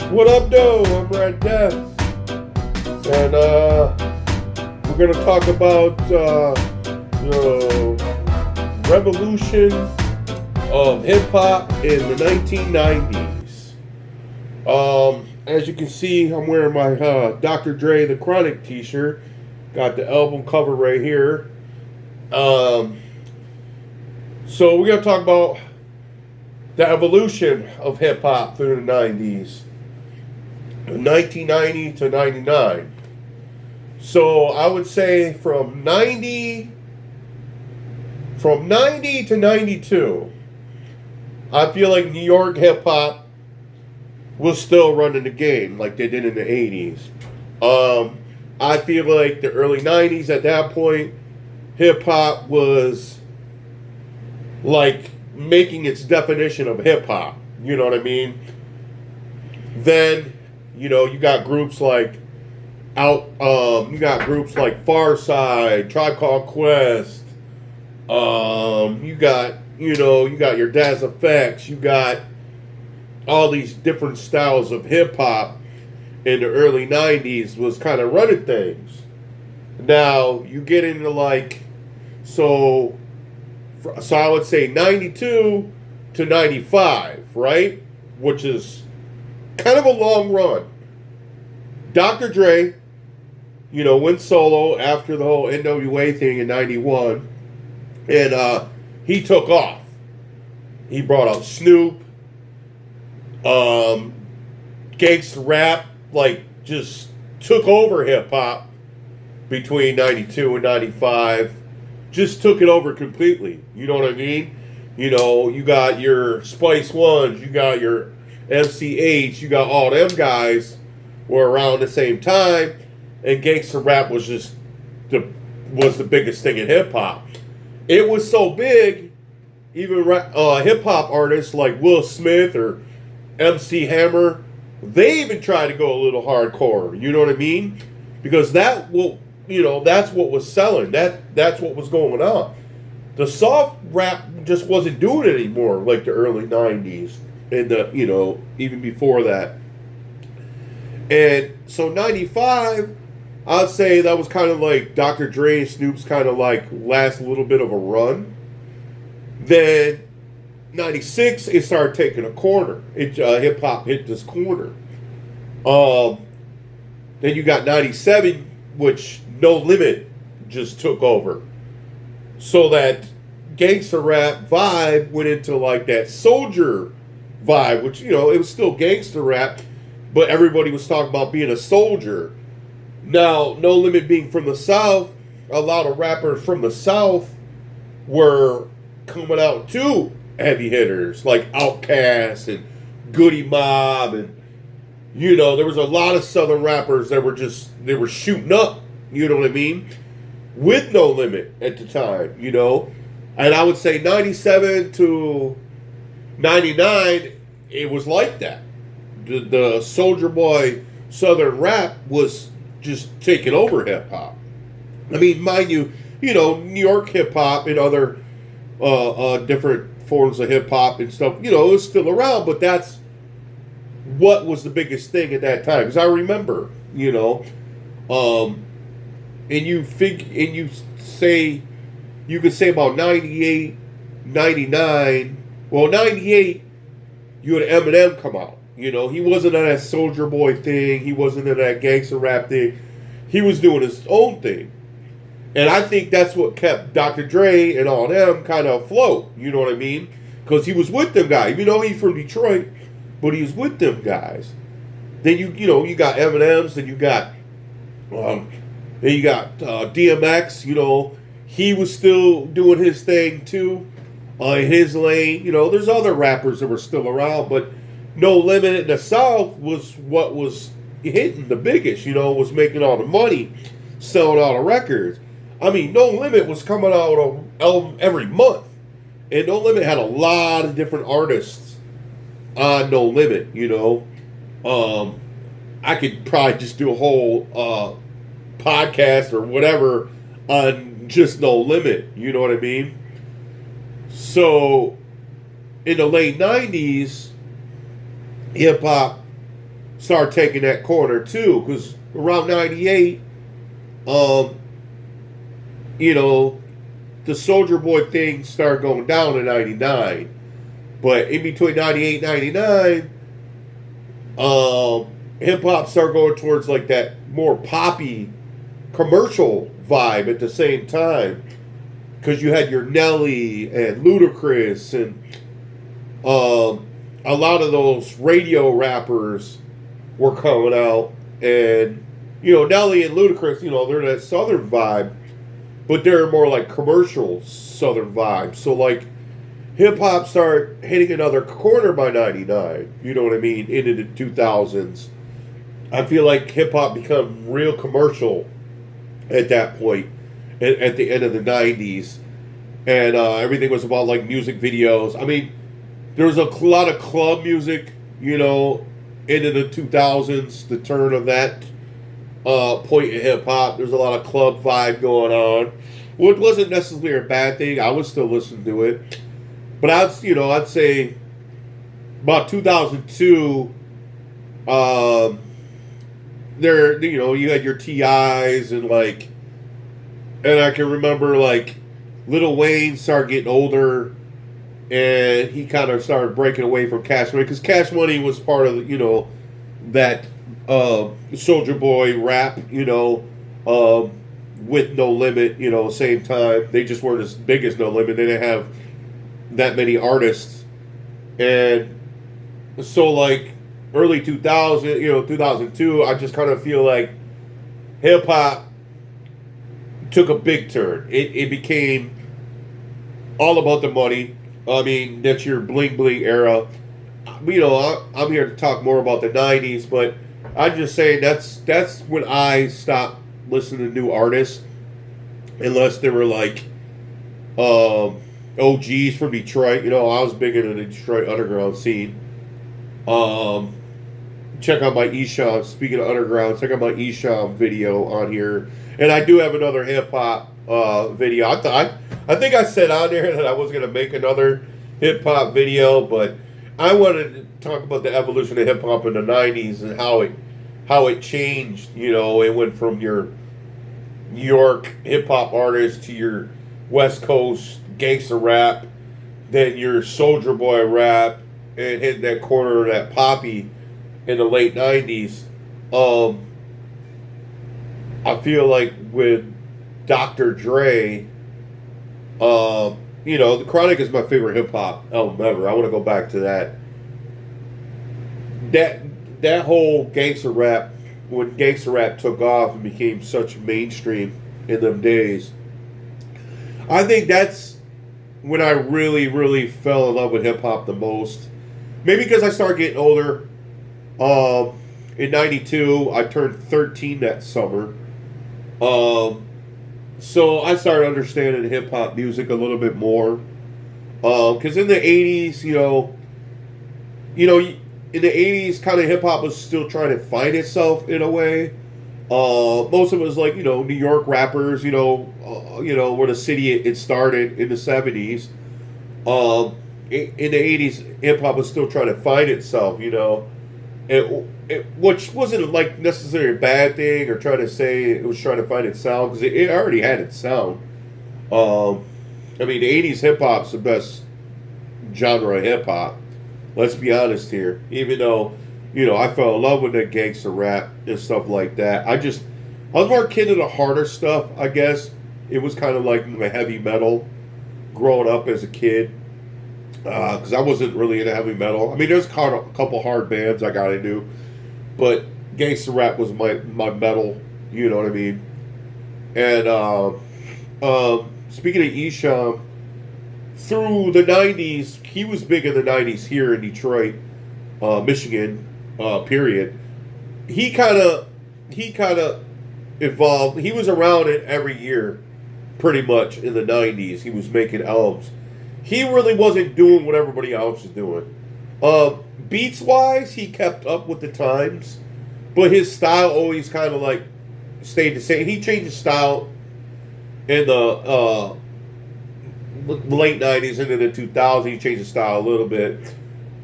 What up, though? I'm Red Death, and we're gonna talk about the revolution of hip hop in the 1990s. As you can see, I'm wearing my Dr. Dre The Chronic T-shirt. Got the album cover right here. So we're gonna talk about the evolution of hip hop through the 90s. 1990 to 99. So I would say from 90 to 92, I feel like New York hip hop was still running the game like they did in the 80s. I feel like the early 90s at that point, hip hop was like making its definition of hip hop. You know what I mean? Then you got groups like Far Side, Tribe Called Quest. You got your Daz Effects. You got all these different styles of hip hop in the early '90s was kind of running things. Now you get into so I would say 92 to 95, right? Which is kind of a long run. Dr. Dre, went solo after the whole NWA thing in 91. And he took off. He brought out Snoop. Gangsta rap, just took over hip hop between 92 and 95. Just took it over completely. You know what I mean? You got your Spice Ones, you got your MCH, you got all them guys were around the same time, and gangster rap was the biggest thing in hip hop. It was so big, even hip hop artists like Will Smith or MC Hammer, they even tried to go a little hardcore. You know what I mean? Because that's what was selling. That's what was going on. The soft rap just wasn't doing it anymore like the early 90s. And even before that. And so 95, I'd say that was kind of like Dr. Dre and Snoop's kind of last little bit of a run. Then 96, it started taking a corner. Hip hop hit this corner. Then you got 97, which No Limit just took over. So that gangster rap vibe went into that soldier vibe, which it was still gangster rap, but everybody was talking about being a soldier. Now, No Limit being from the South, a lot of rappers from the South were coming out too, heavy hitters like Outkast and Goody Mob, and there was a lot of Southern rappers that were shooting up. You know what I mean? With No Limit at the time, and I would say 97 to 99, it was like that. The Soulja Boy Southern rap was just taking over hip hop. I mean, mind you, New York hip hop and other different forms of hip hop and stuff, it was still around, but that's what was the biggest thing at that time. Because I remember, and you could say about 98, 99. Well, 98, you had Eminem come out. He wasn't in that Soulja Boy thing. He wasn't in that gangster rap thing. He was doing his own thing. And I think that's what kept Dr. Dre and all them kind of afloat. You know what I mean? Because he was with them guys. Even though he's from Detroit, but he was with them guys. Then you got Eminem's, then you got DMX. He was still doing his thing too, in his lane. There's other rappers that were still around, but No Limit in the South was what was hitting the biggest. Was making all the money, selling all the records. I mean, No Limit was coming out an album every month, and No Limit had a lot of different artists on No Limit. I could probably just do a whole podcast or whatever on just No Limit. You know what I mean? So in the late 90s, hip hop started taking that corner too, because around 98, um, you know, the Soldier Boy thing started going down in 99. But in between 98 and 99, hip hop started going towards like that more poppy commercial vibe at the same time. Because you had your Nelly and Ludacris and a lot of those radio rappers were coming out. And, Nelly and Ludacris, they're that southern vibe. But they're more like commercial southern vibe. So like hip hop started hitting another corner by 99. You know what I mean? Into the 2000s. I feel like hip hop become real commercial at that point. At the end of the 90s. And everything was about like music videos. I mean, there was a lot of club music, into the 2000s, the turn of that point in hip hop. There's a lot of club vibe going on, which wasn't necessarily a bad thing. I was still listening to it, but I'd say about 2002. There, you had your TIs and like, and I can remember like Lil Wayne started getting older, and he kind of started breaking away from Cash Money because Cash Money was part of that Soldier Boy rap, with No Limit, same time. They just weren't as big as No Limit. They didn't have that many artists. And so, like, early 2000, 2002, I just kind of feel like hip-hop took a big turn. It became all about the money. I mean, that's your bling-bling era. I'm here to talk more about the 90s, but I'm just saying that's when I stopped listening to new artists, unless they were like OGs from Detroit. I was big into the Detroit underground scene. Check out my Esham. Speaking of underground, check out my Esham video on here, and I do have another hip hop video. I think I said on there that I was gonna make another hip hop video, but I wanted to talk about the evolution of hip hop in the 90s and how it changed. It went from your New York hip hop artist to your West Coast gangster rap, then your Soldier Boy rap, and hitting that corner of that poppy in the late 90s. I feel like with Dr. Dre, The Chronic is my favorite hip hop album ever. I want to go back to that. That whole gangster rap, when gangster rap took off and became such mainstream in them days, I think that's when I really, really fell in love with hip hop the most. Maybe because I started getting older. In 92, I turned 13 that summer. So I started understanding hip hop music a little bit more. Because in the 80s, in the 80s, kind of hip hop was still trying to find itself in a way. Most of it was like, New York rappers, where the city it started in the 70s. In the 80s, hip hop was still trying to find itself, which wasn't like necessarily a bad thing or trying to say it was trying to find its sound, because it already had its sound. The 80s hip hop's the best genre of hip hop. Let's be honest here. Even though, I fell in love with the gangster rap and stuff like that. I was more akin to the harder stuff, I guess. It was kind of like my heavy metal growing up as a kid. Because I wasn't really into heavy metal. There's a couple hard bands I got into, but gangster rap was my metal. You know what I mean? And speaking of Esham, through the 90s, he was big in the 90s here in Detroit, Michigan. Period. He kind of evolved. He was around it every year, pretty much in the 90s. He was making albums. He really wasn't doing what everybody else was doing. Beats wise, he kept up with the times, but his style always kind of like stayed the same. He changed his style in the late 90s into the 2000s. He changed his style a little bit,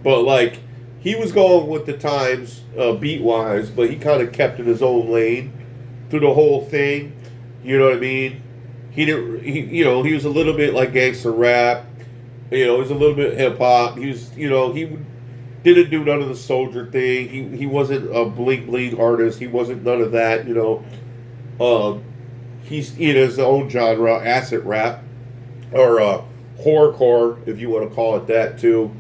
but like he was going with the times beat wise, but he kind of kept in his own lane through the whole thing. You know what I mean? He didn't. He was a little bit like gangster rap. He was a little bit hip hop. He was, he didn't do none of the soldier thing. He wasn't a bling bling artist. He wasn't none of that. He's in his own genre, acid rap, or horrorcore, if you want to call it that too.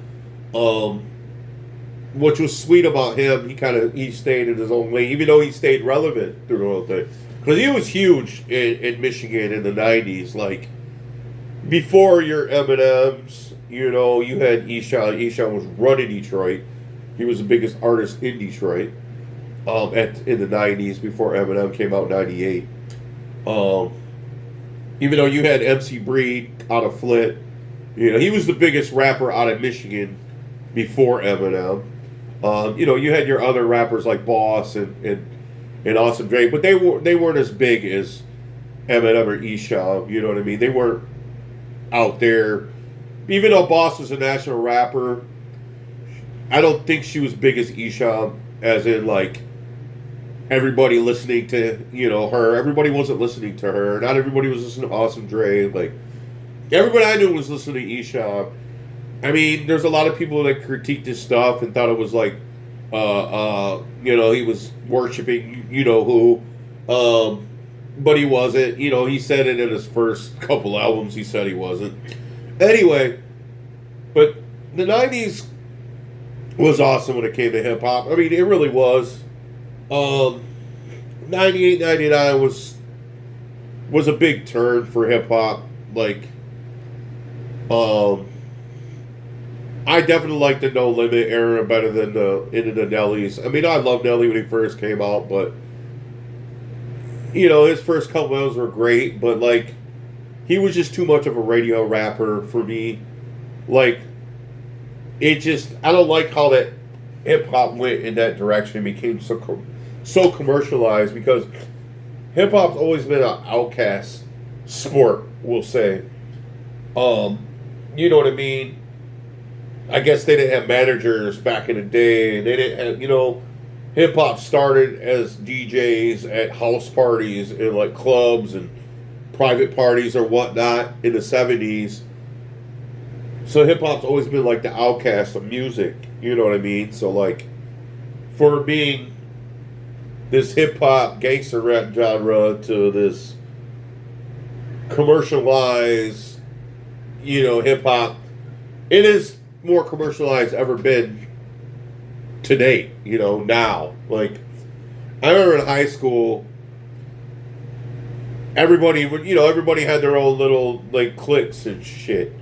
Which was sweet about him. He stayed in his own lane, even though he stayed relevant through the whole thing. Because he was huge in Michigan in the 90s. Like, before your Eminems, you had Eshawn. Eshawn was running Detroit. He was the biggest artist in Detroit in the 90s before Eminem came out in 98. Even though you had MC Breed out of Flint, he was the biggest rapper out of Michigan before Eminem. You had your other rappers like Boss and Awesome Dre, but they weren't as big as Eminem or Eshawn. You know what I mean? They weren't out there. Even though Boss was a national rapper, I don't think she was big as Eshawn, as in like everybody listening to her. Everybody wasn't listening to her. Not everybody was listening to Awesome Dre. Like, everybody I knew was listening to Eshawn. I mean, there's a lot of people that critiqued his stuff and thought it was like, he was worshiping who, but he wasn't. He said it in his first couple albums. He said he wasn't. Anyway, but the 90s was awesome when it came to hip hop. I mean, it really was. 98, 99 was a big turn for hip hop. Like, I definitely like the No Limit era better than into the Nellies. I mean, I loved Nelly when he first came out, but his first couple albums were great, but like, he was just too much of a radio rapper for me. Like, I don't like how that hip hop went in that direction. It became so commercialized, because hip hop's always been an outcast sport, we'll say. You know what I mean? I guess they didn't have managers back in the day. They didn't have, hip hop started as DJs at house parties and like clubs and private parties or whatnot in the 70s. So hip hop's always been like the outcast of music. You know what I mean? So like, for being this hip hop gangster rap genre to this commercialized, hip hop, it is more commercialized ever been to date, now. Like, I remember in high school, everybody had their own little, like, cliques and shit.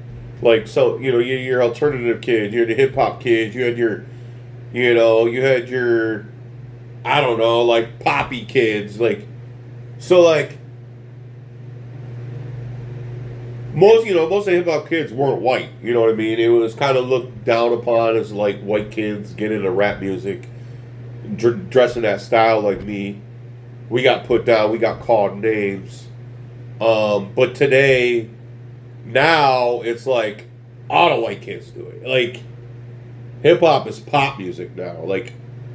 Like, so, your alternative kid, you had the hip hop kids, you had your, I don't know, like, poppy kids, like, so, like, most of the hip hop kids weren't white. You know what I mean? It was kind of looked down upon as like white kids getting into rap music, dressing that style like me. We got put down. We got called names. But today, now it's like all the white kids do it. Like, hip hop is pop music now. Like,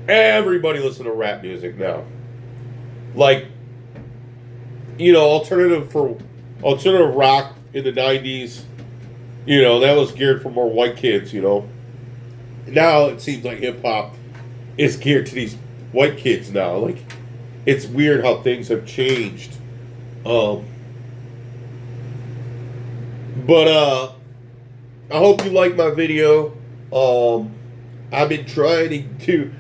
everybody listen to rap music now. Like, alternative rock in the 90s, that was geared for more white kids, Now it seems like hip hop is geared to these white kids now. Like, it's weird how things have changed. But I hope you like my video. I've been trying to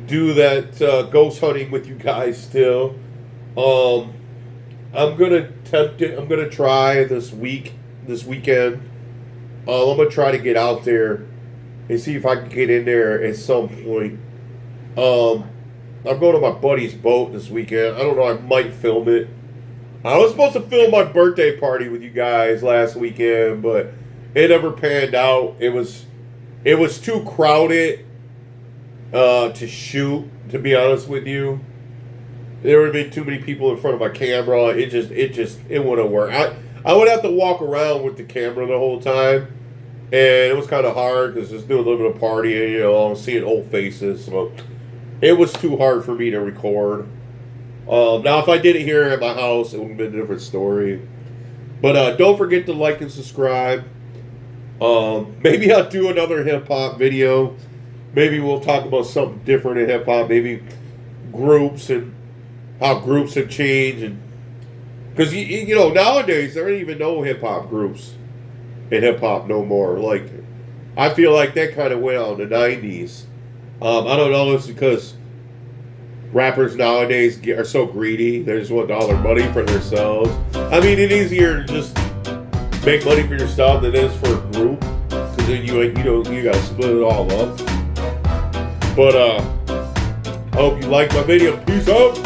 do that ghost hunting with you guys still. I'm gonna attempt it. I'm gonna try this weekend. I'm gonna try to get out there and see if I can get in there at some point. I'm going to my buddy's boat this weekend. I don't know. I might film it. I was supposed to film my birthday party with you guys last weekend, but it never panned out. It was too crowded to shoot. To be honest with you. There would have been too many people in front of my camera. It wouldn't work. I would have to walk around with the camera the whole time, and it was kind of hard because just doing a little bit of partying, you know, seeing old faces. So it was too hard for me to record. Now, if I did it here at my house, it would have been a different story. But don't forget to like and subscribe. Maybe I'll do another hip hop video. Maybe we'll talk about something different in hip hop. Maybe groups and how groups have changed. And because you know nowadays there ain't even no hip hop groups in hip hop no more. Like I feel like that kind of went out in the 90s. I don't know if it's because rappers nowadays are so greedy. They just want all their money for themselves. I mean, it's easier to just make money for yourself than it is for a group, because then you gotta split it all up. But I hope you like my video. Peace out.